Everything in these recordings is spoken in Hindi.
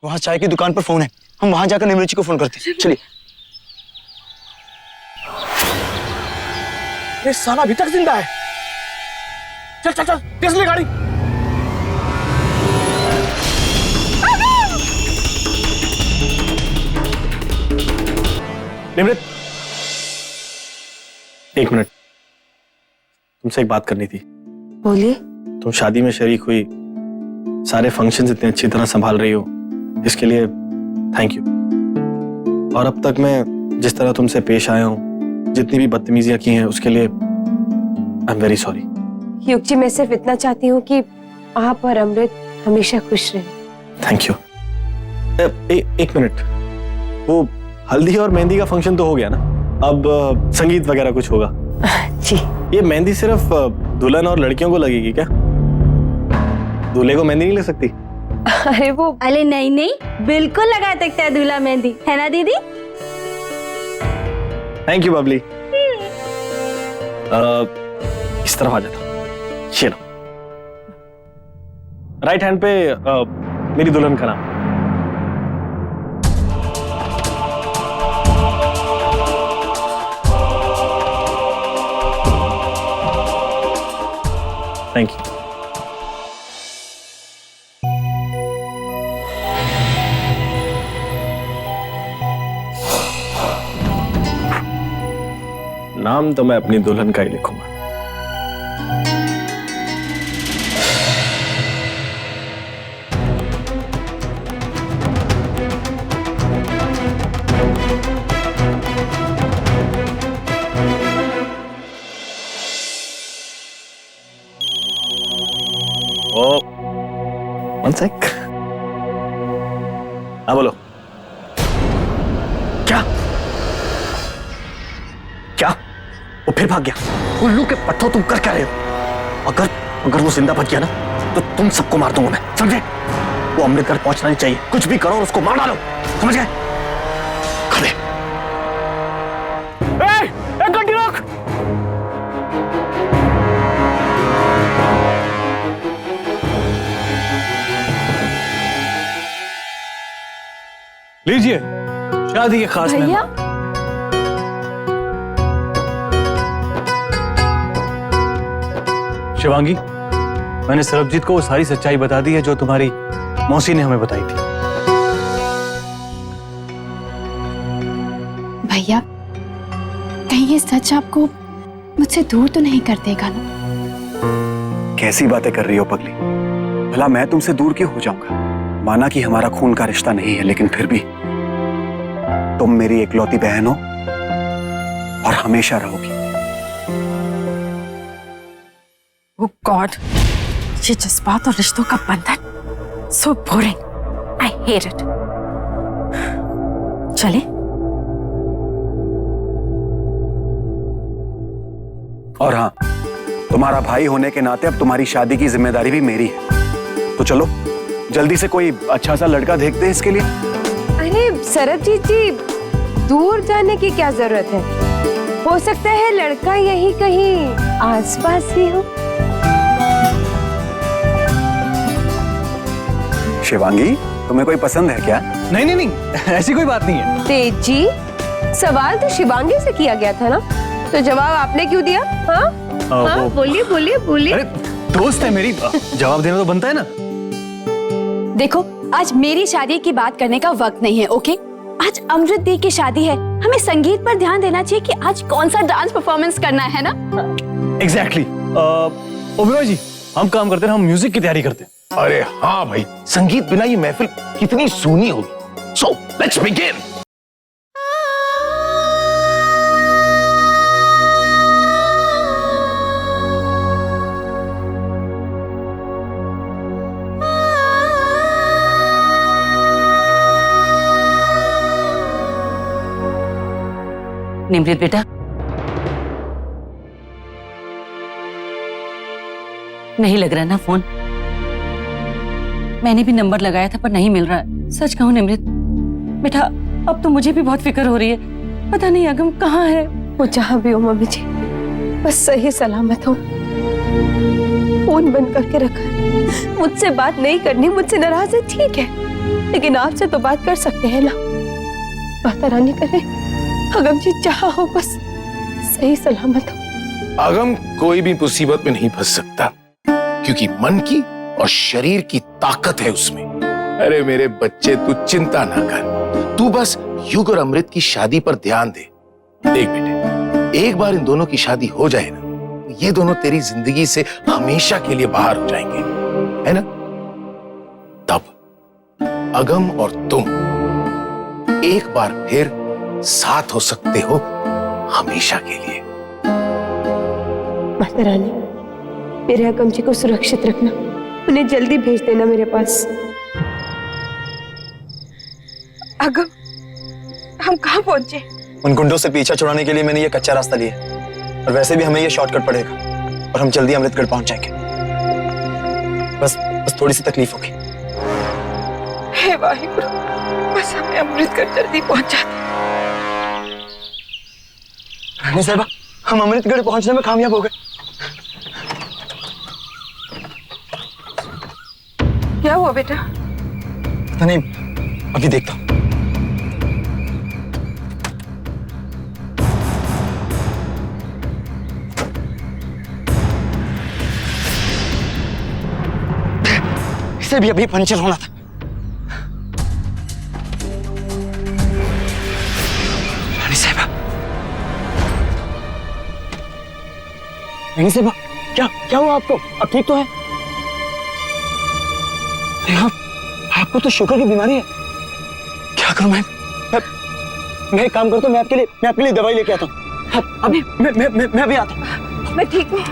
वहां चाय की दुकान पर फोन है, हम वहां जाकर निमृत जी को फोन करते हैं। चलिए। ये साला अभी तक जिंदा है। चल चल चल, तेज ले गाड़ी। निमृत, एक मिनट, तुमसे एक बात करनी थी। बोलिए। तुम शादी में शरीक हुई, सारे फंक्शंस इतने अच्छी तरह संभाल रही हो, इसके लिए थैंक यू। और अब तक मैं जिस तरह तुमसे पेश आया हूं, जितनी भी बदतमीजियां की हैं, उसके लिए आई एम वेरी सॉरी। युग जी, मैं सिर्फ इतना चाहती हूँ कि आप और अमृत हमेशा खुश रहें। Thank you. एक मिनट, वो हल्दी और मेहंदी का फंक्शन तो हो गया ना, अब संगीत वगैरह कुछ होगा? जी। ये मेहंदी सिर्फ दुल्हन और लड़कियों को लगेगी क्या? दूल्हे को मेहंदी नहीं लग सकती? अरे वो, अरे नहीं नहीं, बिल्कुल लगा सकता है दूल्हा मेहंदी, है ना दीदी? Thank you Babli. इस तरफ आ जाता, ये लो। राइट हैंड पे मेरी दुल्हन का नाम। Thank you. नाम तो मैं अपनी दुल्हन का ही लिखूंगा। One sec. हाँ बोलो। क्या क्या? वो फिर भाग गया? उल्लू के पट्टों, तुम कर क्या रहे हो? अगर वो जिंदा बच गया ना, तो तुम सबको मार दूंगा मैं, समझे? वो अमृत घर पहुंचना नहीं चाहिए, कुछ भी करो और उसको मार डालो, समझ गए? खड़े। एक घंटी रोक। लीजिए शादी के खास भैया। शिवांगी, मैंने सरबजीत को वो सारी सच्चाई बता दी है जो तुम्हारी मौसी ने हमें बताई थी। भैया, कहीं ये सच आपको मुझसे दूर तो नहीं कर देगा ना? कैसी बातें कर रही हो पगली? भला मैं तुमसे दूर क्यों हो जाऊंगा? माना कि हमारा खून का रिश्ता नहीं है, लेकिन फिर भी तुम मेरी इकलौती बहन हो और हमेशा रहोगी। Oh God, ये जज्बात और रिश्तों का बंधन, so boring. I hate it. चले? और हाँ, तुम्हारा भाई होने के नाते अब तुम्हारी शादी की जिम्मेदारी भी मेरी है। तो चलो जल्दी से कोई अच्छा सा लड़का देखते हैं इसके लिए। अरे सरबजीत जी, दूर जाने की क्या जरूरत है? हो सकता है लड़का यहीं कहीं आसपास ही हो। शिवांगी, तुम्हें कोई पसंद है क्या? नहीं नहीं नहीं, ऐसी कोई बात नहीं है। तेज जी, सवाल तो शिवांगी से किया गया था ना, तो जवाब आपने क्यों दिया? हाँ हाँ, बोलिए बोलिए बोलिए। अरे दोस्त है मेरी, जवाब देना तो बनता है ना। देखो, आज मेरी शादी की बात करने का वक्त नहीं है, ओके? आज अमृत दी की शादी है, हमें संगीत पर ध्यान देना चाहिए कि आज कौन सा डांस परफॉर्मेंस करना है ना? एग्जैक्टली। ओबेरॉय जी, हम काम करते हैं, हम म्यूजिक की तैयारी करते हैं। अरे हाँ भाई, संगीत बिना ये महफिल कितनी सूनी होगी। So let's begin. निमृत बेटा, नहीं लग रहा ना फोन? मैंने भी नंबर लगाया था पर नहीं मिल रहा है। सच कहूं निमृत बेटा, अब तो मुझे भी बहुत फिक्र हो रही है। पता नहीं अगम कहाँ है। वो जहाँ भी हो मम्मी जी, बस सही सलामत हो। फोन बंद करके रखा है, मुझसे बात नहीं करनी, मुझसे नाराज है, ठीक है, लेकिन आपसे तो बात कर सकते हैं ना। माता रानी करे अगम जी जहाँ हो बस सही सलामत हो। अगम कोई भी मुसीबत में नहीं फंस सकता, क्योंकि मन की और शरीर की ताकत है उसमें। अरे मेरे बच्चे, तू चिंता ना कर, तू बस युग और अमृत की शादी पर ध्यान दे। देख बेटे, एक बार इन दोनों की शादी हो जाए ना, तो ये दोनों तेरी जिंदगी से हमेशा के लिए बाहर हो जाएंगे, है ना? तब अगम और तुम एक बार फिर साथ हो सकते हो हमेशा के लिए। माता रानी, मेरे अगम जी को सुरक्षित रखना, उन्हें जल्दी भेज देना मेरे पास। अगम, हम कहाँ पहुंचे? उन गुंडों से पीछा छुड़ाने के लिए मैंने ये कच्चा रास्ता लिया, और वैसे भी हमें ये शॉर्टकट पड़ेगा और हम जल्दी अमृतगढ़ पहुंच जाएंगे। बस थोड़ी सी तकलीफ होगी। हे वाहिगुरु, बस हमें अमृतगढ़ जल्दी पहुंचा दे। रानी साहिबा, हम अमृतगढ़ पहुंचने में कामयाब हो गए। क्या हुआ बेटा? पता नहीं, अभी देखता हूं। इसे भी अभी पंचर होना था। रानी साहिबा, रानी साहिबा, क्या हुआ आपको? अब ठीक तो है? आपको तो शुगर की बीमारी है। क्या करूं मैं एक काम करता हूं, मैं आपके लिए दवाई लेके आता हूं। अभी मैं भी आता हूं। मैं ठीक हूँ।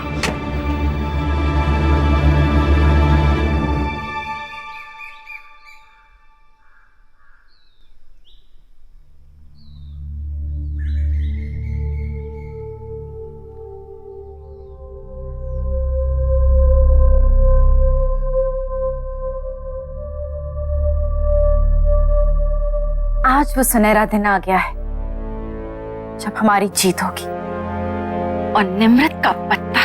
आज वो सुनहरा दिन आ गया है जब हमारी जीत होगी और निमृत का पत्ता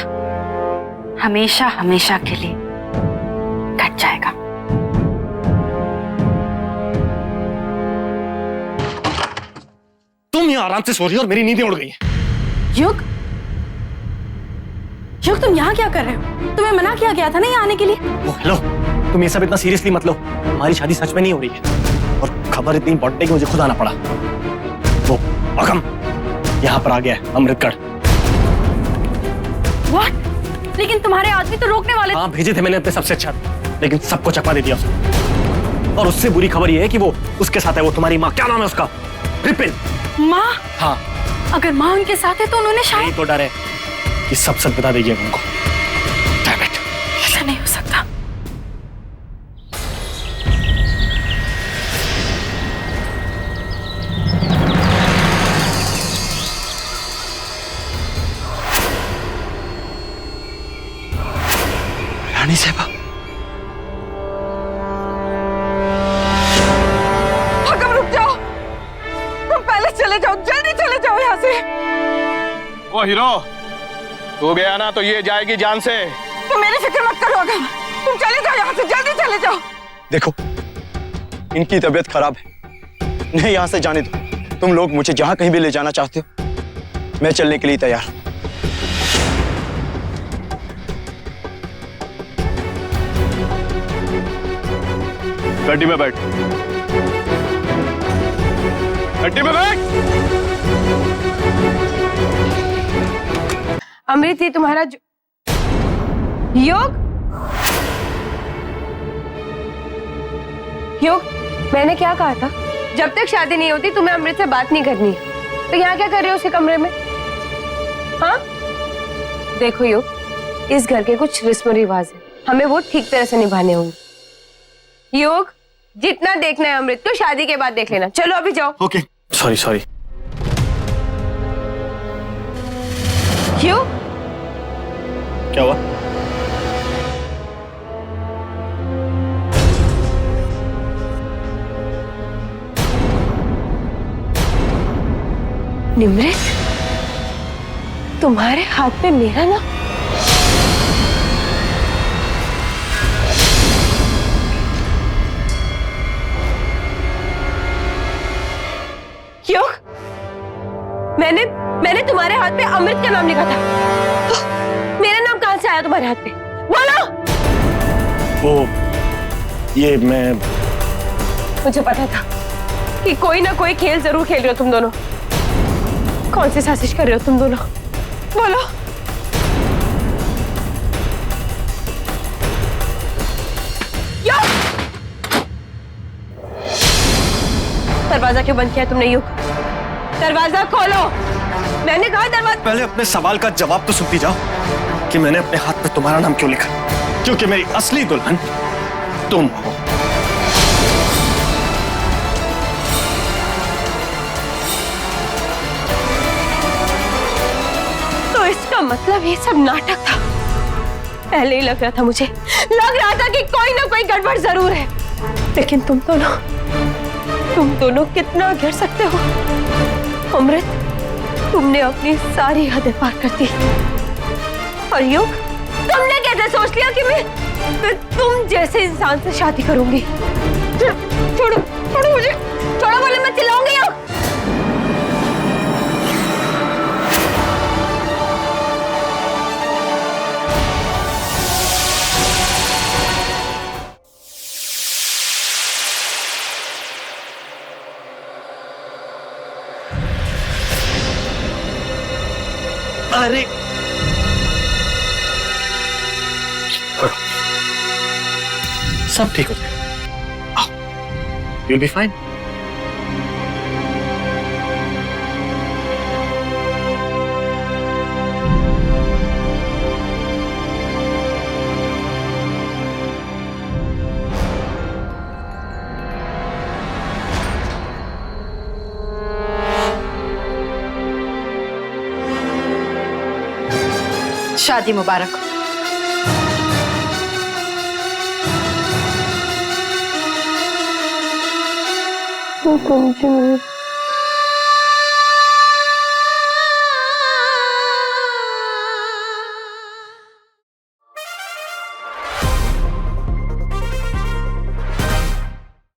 हमेशा हमेशा के लिए कट जाएगा। तुम यहाँ आराम से सो रही हो और मेरी नींदें उड़ गई हैं। युग, तुम यहाँ क्या कर रहे हो? तुम्हें मना किया गया था ना यहाँ आने के लिए। ओह हेलो, तुम ये सब इतना सीरियसली मत लो। हमारी शादी सच में नहीं हो रही है और खबर इतनी इंपॉर्टेंट है कि मुझे खुद आना पड़ा। वो अगम यहाँ पर आ गया है, अमृतगढ़। What? लेकिन तुम्हारे आदमी तो रोकने वाले। हाँ, भेजे थे मैंने अपने सबसे अच्छा, लेकिन सबको चकमा दे दिया उसने। और उससे बुरी खबर ये है कि वो उसके साथ है। वो तुम्हारी माँ, क्या नाम है उसका? रिपिन। माँ? हाँ। अगर माँ उनके साथ है तो उन्होंने शायद। यही तो डर है कि सब सच बता देगी उनको। ऐसा नहीं हो सकता। रानी साहिबा, अगम रुक जाओ, तुम पहले चले जाओ, जल्दी चले जाओ यहाँ से। ओ हीरो, तू गया ना तो ये जाएगी जान से। तुम मेरी फिक्र मत करो अगम, तुम चले जाओ यहाँ से, जल्दी चले जाओ। देखो इनकी तबीयत खराब है, नहीं यहाँ से जाने दो। तुम लोग मुझे जहां कहीं भी ले जाना चाहते हो, मैं चलने के लिए तैयार हूं। गड्डी में बैठ, गड्डी में बैठ। अमृत, ये तुम्हारा योग मैंने क्या कहा था? जब तक शादी नहीं होती तुम्हें अमृत से बात नहीं करनी है। तो यहाँ क्या कर रहे हो उसके कमरे में? हाँ देखो योग, इस घर के कुछ रस्म रिवाज है, हमें वो ठीक तरह से निभाने होंगे। योग, जितना देखना है अमृत को शादी के बाद देख लेना। चलो अभी जाओ। Okay, sorry. क्यों? क्या हुआ? निमृत, तुम्हारे हाथ पे मेरा ना क्यों? मैंने तुम्हारे हाथ पे अमृत का नाम लिखा था, तो मेरा नाम कहां से आया तुम्हारे हाथ पे? बोलो। वो ये मैं मुझे पता था कि कोई ना कोई खेल जरूर खेल रहे हो तुम दोनों। कौन सी साजिश कर रहे हो तुम दोनों? बोलो। दरवाजा क्यों बंद किया तुमने? युग, दरवाजा खोलो। मैंने कहा दरवाजा। पहले अपने सवाल का जवाब तो सुनती जाओ कि मैंने अपने हाथ पे तुम्हारा नाम क्यों लिखा? क्योंकि मेरी असली दुल्हन तुम हो। तो इसका मतलब ये सब नाटक था। पहले ही लग रहा था मुझे, लग रहा था कि कोई ना कोई गड़बड़ जरूर है। लेकिन तुम दोनों कितना गिर सकते हो? अमृत, तुमने अपनी सारी हदें पार कर दी। और युग, तुमने कैसे सोच लिया कि मैं तुम जैसे इंसान से शादी करूंगी? छोड़ो मुझे, छोड़ो, बोले मैं चिल्लाऊंगी। युग, अरे सब ठीक हो जाएगा। You'll be fine. शादी मुबारक। तुम